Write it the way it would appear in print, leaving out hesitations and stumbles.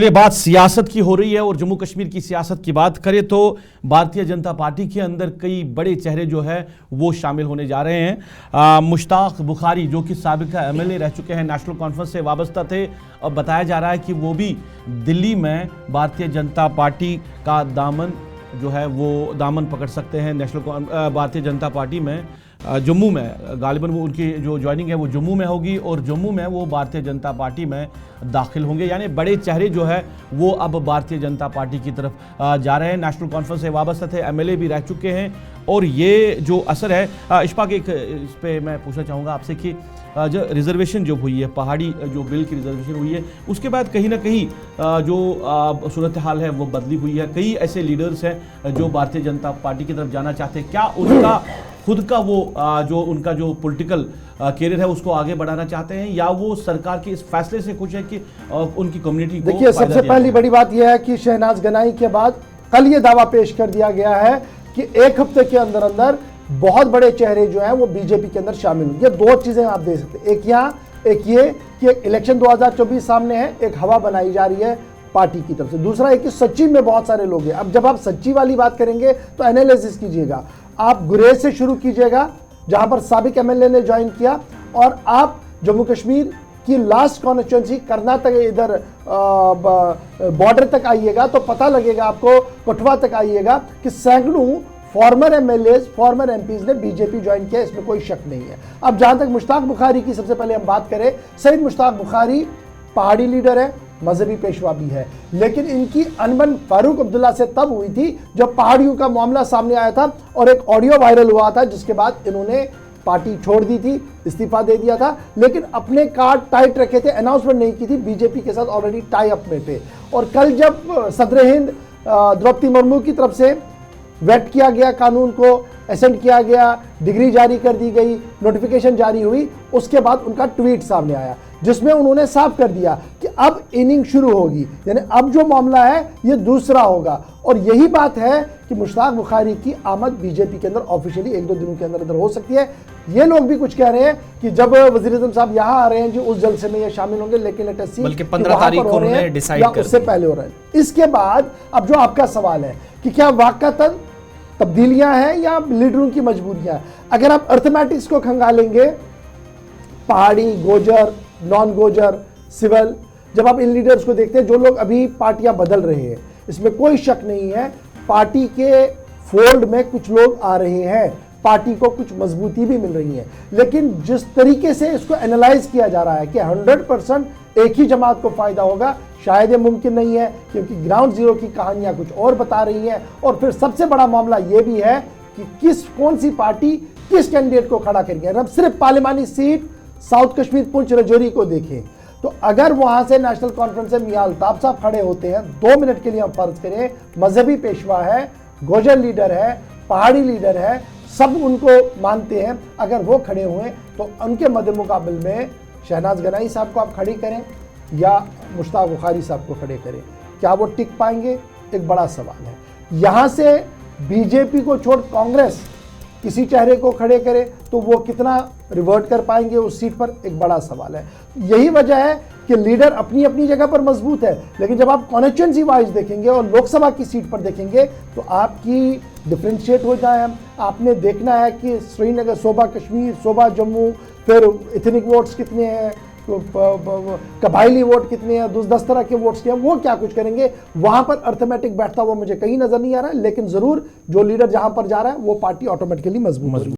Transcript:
ये बात सियासत की हो रही है और जम्मू कश्मीर की सियासत की बात करें तो भारतीय जनता पार्टी के अंदर कई बड़े चेहरे जो है वो शामिल होने जा रहे हैं। मुश्ताक बुखारी जो कि साबिका एमएलए रह चुके हैं, नेशनल कॉन्फ्रेंस से वाबस्ता थे, अब बताया जा रहा है कि वो भी दिल्ली में भारतीय जनता पार्टी का दामन जो है वो दामन पकड़ सकते हैं। भारतीय जनता पार्टी में जम्मू में गालिबन वो उनकी जो ज्वाइनिंग है वो जम्मू में होगी और जम्मू में वो भारतीय जनता पार्टी में दाखिल होंगे। यानी बड़े चेहरे जो है वो अब भारतीय जनता पार्टी की तरफ जा रहे हैं। नेशनल कॉन्फ्रेंस से वाबस्ता थे, एमएलए भी रह चुके हैं और ये जो असर है इशफाक, एक इस पर मैं पूछना चाहूँगा आपसे कि जो रिजर्वेशन जो हुई है, पहाड़ी जो बिल की रिजर्वेशन हुई है, उसके बाद कहीं ना कहीं जो सूरत हाल है वो बदली हुई है। कई ऐसे लीडर्स हैं जो भारतीय जनता पार्टी की तरफ जाना चाहते हैं। क्या उनका खुद का वो जो उनका जो पॉलिटिकल कैरियर है उसको आगे बढ़ाना चाहते हैं या वो सरकार के इस फैसले से खुश है कि उनकी कम्युनिटी को? देखिए, सबसे पहली बड़ी बात यह है कि शहनाज गनाई के बाद कल ये दावा पेश कर दिया गया है कि एक हफ्ते के अंदर अंदर बहुत बड़े चेहरे जो हैं वो बीजेपी के अंदर शामिल होंगे। ये दो चीजें आप देख सकते हैं, एक ये कि इलेक्शन 2024 सामने है, एक हवा बनाई जा रही है पार्टी की तरफ से। दूसरा एक कि सच्ची में बहुत सारे लोग हैं। अब जब आप सच्ची वाली बात करेंगे तो एनालिसिस कीजिएगा, आप गुरेज से शुरू कीजिएगा जहां पर साबिक एमएलए ने ज्वाइन किया, और आप जम्मू कश्मीर की लास्ट कॉन्स्टिट्यूंसी कर्नाटक इधर बॉर्डर तक आइएगा तो पता लगेगा आपको, कठुआ तक आइएगा कि सैकड़ों फॉर्मर एमएलए फॉर्मर एमपीज ने बीजेपी ज्वाइन किया, इसमें कोई शक नहीं है। अब जहां तक मुश्ताक बुखारी की सबसे पहले हम बात करें, सईद मुश्ताक बुखारी पहाड़ी लीडर है, मजहबी पेशवा भी है, लेकिन इनकी अनबन फारूक अब्दुल्ला से तब हुई थी जब पहाड़ियों का मामला सामने आया था और एक ऑडियो वायरल हुआ था जिसके बाद इन्होंने पार्टी छोड़ दी थी, इस्तीफा दे दिया था, लेकिन अपने कार्ड टाइट रखे थे, अनाउंसमेंट नहीं की थी, बीजेपी के साथ ऑलरेडी टाई अप में थे। और कल जब सदर हिंद द्रौपदी मुर्मू की तरफ से वेट किया गया, कानून को एसेंट किया गया, डिग्री जारी कर दी गई, नोटिफिकेशन जारी हुई, उसके बाद उनका ट्वीट सामने आया जिसमें उन्होंने साफ कर दिया कि अब इनिंग शुरू होगी, यानी अब जो मामला है ये दूसरा होगा। और यही बात है कि मुश्ताक बुखारी की आमद बीजेपी के अंदर ऑफिशियली 1-2 दिनों के अंदर हो सकती है। ये लोग भी कुछ कह रहे हैं कि जब वजीर आज़म साहब यहाँ आ रहे हैं जी उस जलसे में ये शामिल होंगे, लेकिन लेट अस सी बल्कि 15 तारीख को उन्होंने डिसाइड कर उससे पहले हो रहे हैं। इसके बाद अब जो आपका सवाल है कि क्या वाकई तब्दीलियां हैं या लीडरों की मजबूरियां हैं, अगर आप अर्थमेटिक्स को खंगालेंगे, पहाड़ी, गोजर, नॉन गोजर, सिविल, जब आप इन लीडर्स को देखते हैं, जो लोग अभी पार्टियां बदल रहे हैं, इसमें कोई शक नहीं है पार्टी के फोल्ड में कुछ लोग आ रहे हैं, पार्टी को कुछ मजबूती भी मिल रही है। लेकिन जिस तरीके से इसको एनालाइज किया जा रहा है कि 100% एक ही जमात को फायदा होगा, शायद ये मुमकिन नहीं है, क्योंकि ग्राउंड जीरो की कहानियां कुछ और बता रही हैं। और फिर सबसे बड़ा मामला यह भी है कि कौन सी पार्टी किस कैंडिडेट को खड़ा करेगी। अब सिर्फ पार्लिमानी सीट साउथ कश्मीर पुंछ राजौरी को देखें तो अगर वहां से नेशनल कॉन्फ्रेंस से मियां अल्ताफ साहब खड़े होते हैं, 2 मिनट के लिए हम फर्ज करें, मजहबी पेशवा है, गोजर लीडर है, पहाड़ी लीडर है, सब उनको मानते हैं, अगर वो खड़े हुए तो उनके मद्दे मुकाबले में शहनाज गनाई साहब को आप खड़ी करें या मुश्ताक बुखारी साहब को खड़े करें, क्या वो टिक पाएंगे? एक बड़ा सवाल है। यहां से बीजेपी को छोड़ कांग्रेस किसी चेहरे को खड़े करे तो वो कितना रिवर्ट कर पाएंगे उस सीट पर, एक बड़ा सवाल है। यही वजह है कि लीडर अपनी अपनी जगह पर मजबूत है, लेकिन जब आप कॉन्स्टिट्यूएंसी वाइज देखेंगे और लोकसभा की सीट पर देखेंगे तो आपकी डिफ्रेंशिएट हो जाए। आपने देखना है कि श्रीनगर, सोबा कश्मीर, सोबा जम्मू, फिर इथनिक वोट्स कितने हैं, कबायली वोट कितने हैं, 10 तरह के वोट्स के हैं, वो क्या कुछ करेंगे, वहां पर अर्थमेटिक बैठता हुआ मुझे कहीं नजर नहीं आ रहा है। लेकिन जरूर जो लीडर जहां पर जा रहा है वो पार्टी ऑटोमेटिकली मजबूत